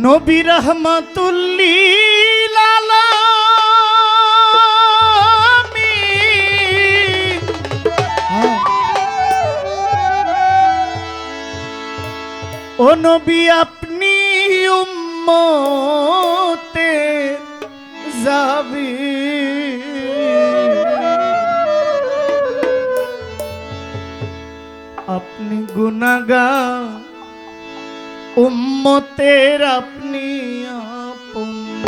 নবী রহমাতুল লিল আলামিন ও নবী আপনি উম্মতের জাবির আপনি গুনাহগার উম্মতের আপনি আপনজন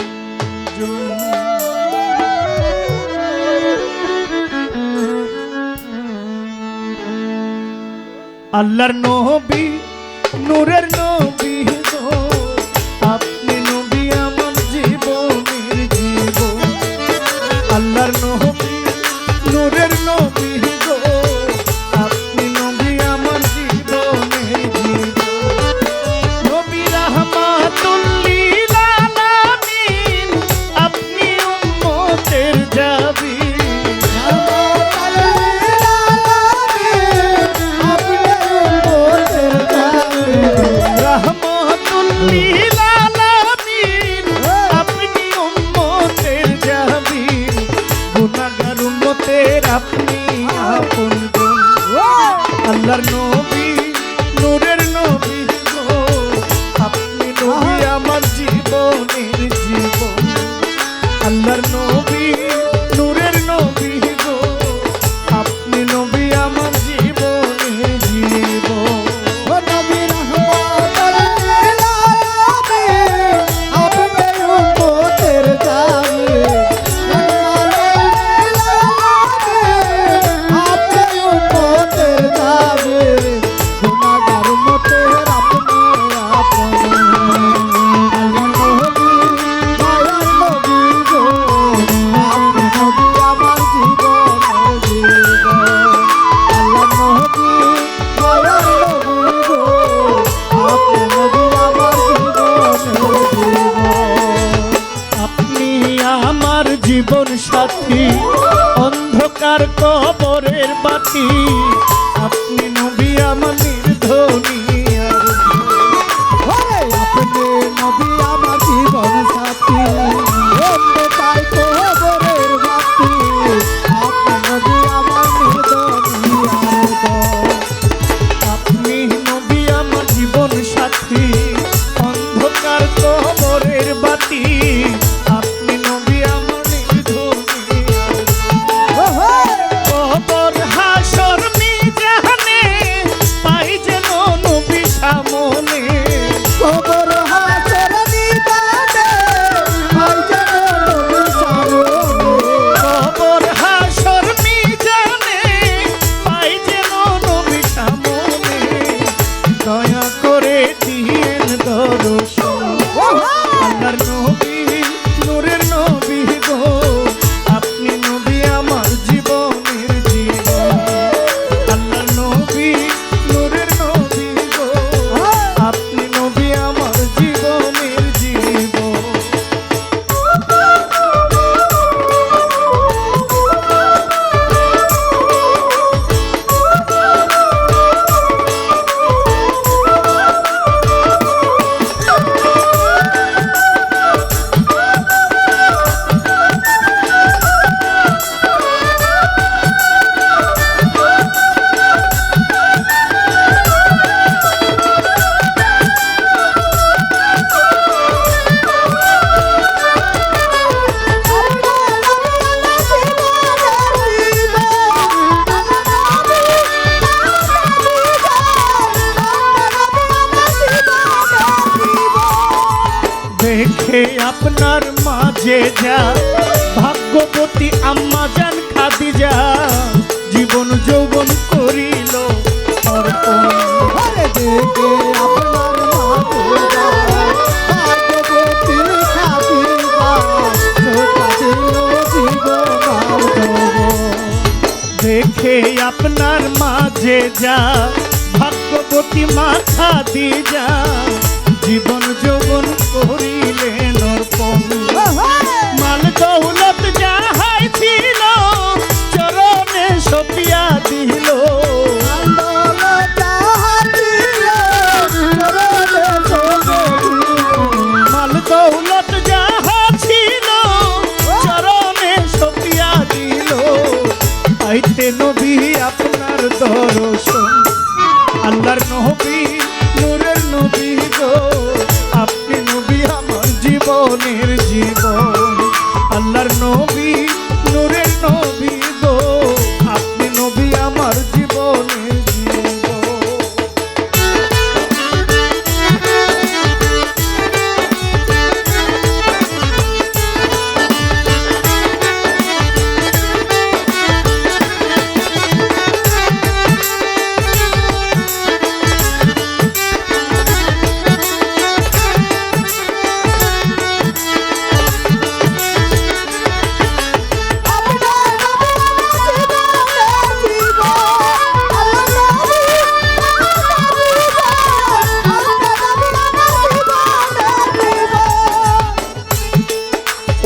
আল্লাহর নবী নূরের নবী গো আপনি নবী আমার জীবনের জীবন আল্লাহর নবী নূরের নবী গো আপনি নবী আমার জীবনের জীবন আপনি আপনজন আল্লাহর নবী নূরের নবী গো আপনি নবী আমার জীবনের জীবন আল্লাহর নবী নূরের নবী গো আপনি নবী আমার জীবনের জীবন জীবন সাথী অন্ধকার কবরের বাতি আপনি নবী আমার নির্ধনী আপনি নবী আমার জীবন সাথী অন্ধকার কবরের বাতি আপনি নবী আমার নির্ধনী আপনি নবী আমার জীবন সাথী অন্ধকার কবরের বাতি আপনি নবী দেখে আপনার মাঝে যা ভাগ্য ভাগ্যবতী আম্মা জান খাদিজা জীবন যৌবন করিল অর্পণ। আরে দেখে আপনার মাগোরা ভাগ্যবতী খাদিজা ধোঁকা দিল জীবন আর যৌবন। দেখে আপনার মাঝে যা ভাগ্যবতী মা খাদিজা জীবন যৌবন করিলেন অর্পণ। মাল দৌলত যাহাই ছিল চরণে সপিয়া দিল। মাল দৌলত যাহা ছিল চরণে সপিয়া দিল। পাইতে নবী আপনার দর্শন আল্লাহর নবী নূরের নবী গো আপনি নবী আমার জীবনের জীবন। আল্লাহর নবী নূরের নবী গো আপনি নবী আমার জীবনের জীবন।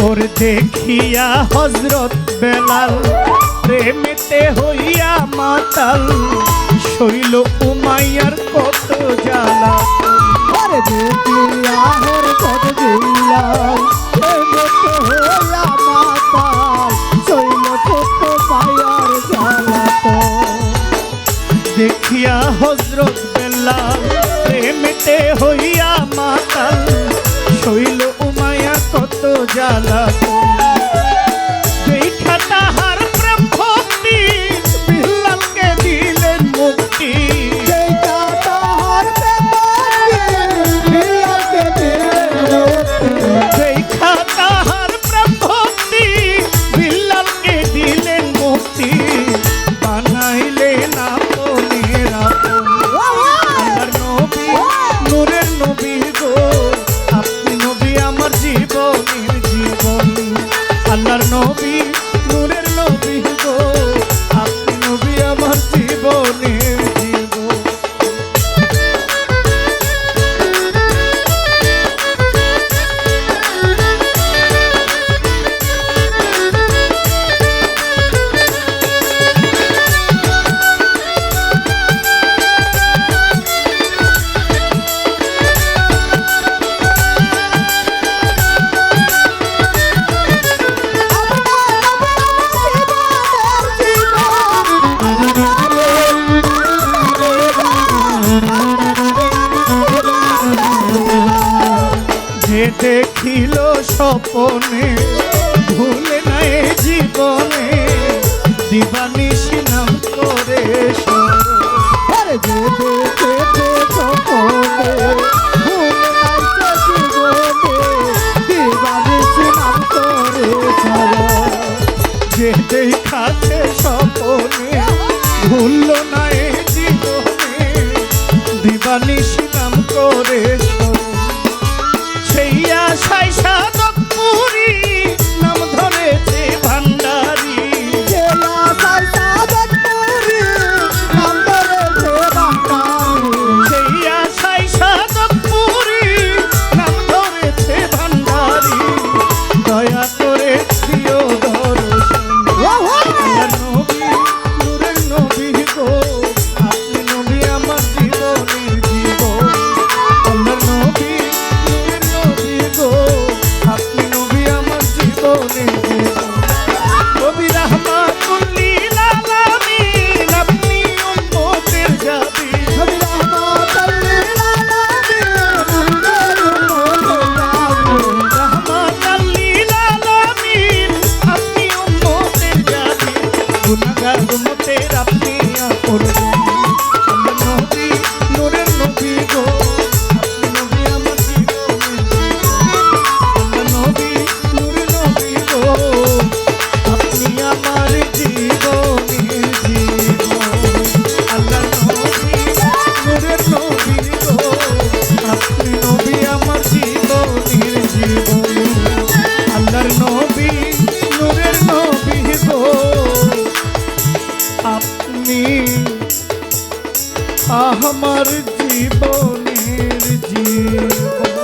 ওর দেখিয়া হযরত বেলাল প্রেমেতে হইয়া মাতাল শৈল উমাইয়ার কত জ্বালা। আরে দেখিয়া হরকত দিলাম প্রেমেতে হইয়া মাতাল শৈল কত মায়ার জ্বালাতন। দেখিয়া হযরত বেলাল প্রেমেতে হইয়া মাতাল শৈল উমাইয়ার কত জ্বালা। দেখা তাহার প্রেম ভক্তি বিল্লালকে দিলেন মুক্তি। দেখা তাহার বিল্লালকে দিলেন মুক্তি। দেখা তাহার প্রেম ভক্তি বিল্লালকে দিলেন মুক্তি। বানাইলেন আপনের আপন। আল্লাহর নবী নূরের নবী গো আপনি নবী আমার জীবনের জীবন। আল্লাহর নবী নূরের নবী গো আপনি নবী আমার জীবনের জীবন। যে দেখিল স্বপনে ভুলে নাই জীবনে দিবানিশি নাম করে স্মরণ। আরে যে দেখেছে স্বপনে ভুলে নাই সে জীবনে দিবানিশি নাম করে স্মরণ। যে দেখাছে স্বপনে ভুলল না এ জীবনে দিবানিশি নাম করে স্মরণ। সেই আশায় সাধক পুরী নাম ধরেছে ভান্ডারী। যে আশায় সাধক পুরী নাম ধরেছে ভান্ডারী। সেই আশায় সাধক পুরী নাম ধরেছে ভান্ডারী। দয়া করে দিও দর্শন। আল্লাহর নবী নূরের নবী গো আপনি নবী আমার জীবনের জীবন। আল্লাহর নবী নূরের নবী গো আপনি নবী আমার জীবনের জীবন। নবী রাহমাতুল লিল আলামিন আপনি উম্মতের জাতি। নবী রহমাতুল লিল আলামিন রাহমাতুল লিল আলামিন আপনি উম্মতের জাতি। গুনাহগার উম্মতের আপনি আপন। আল্লাহর নবী নূরের নবী গো আপনি নবী আমার জীবনের জীবন। আল্লাহর নবী নূরের নবী গো আমার জীবনের জীবন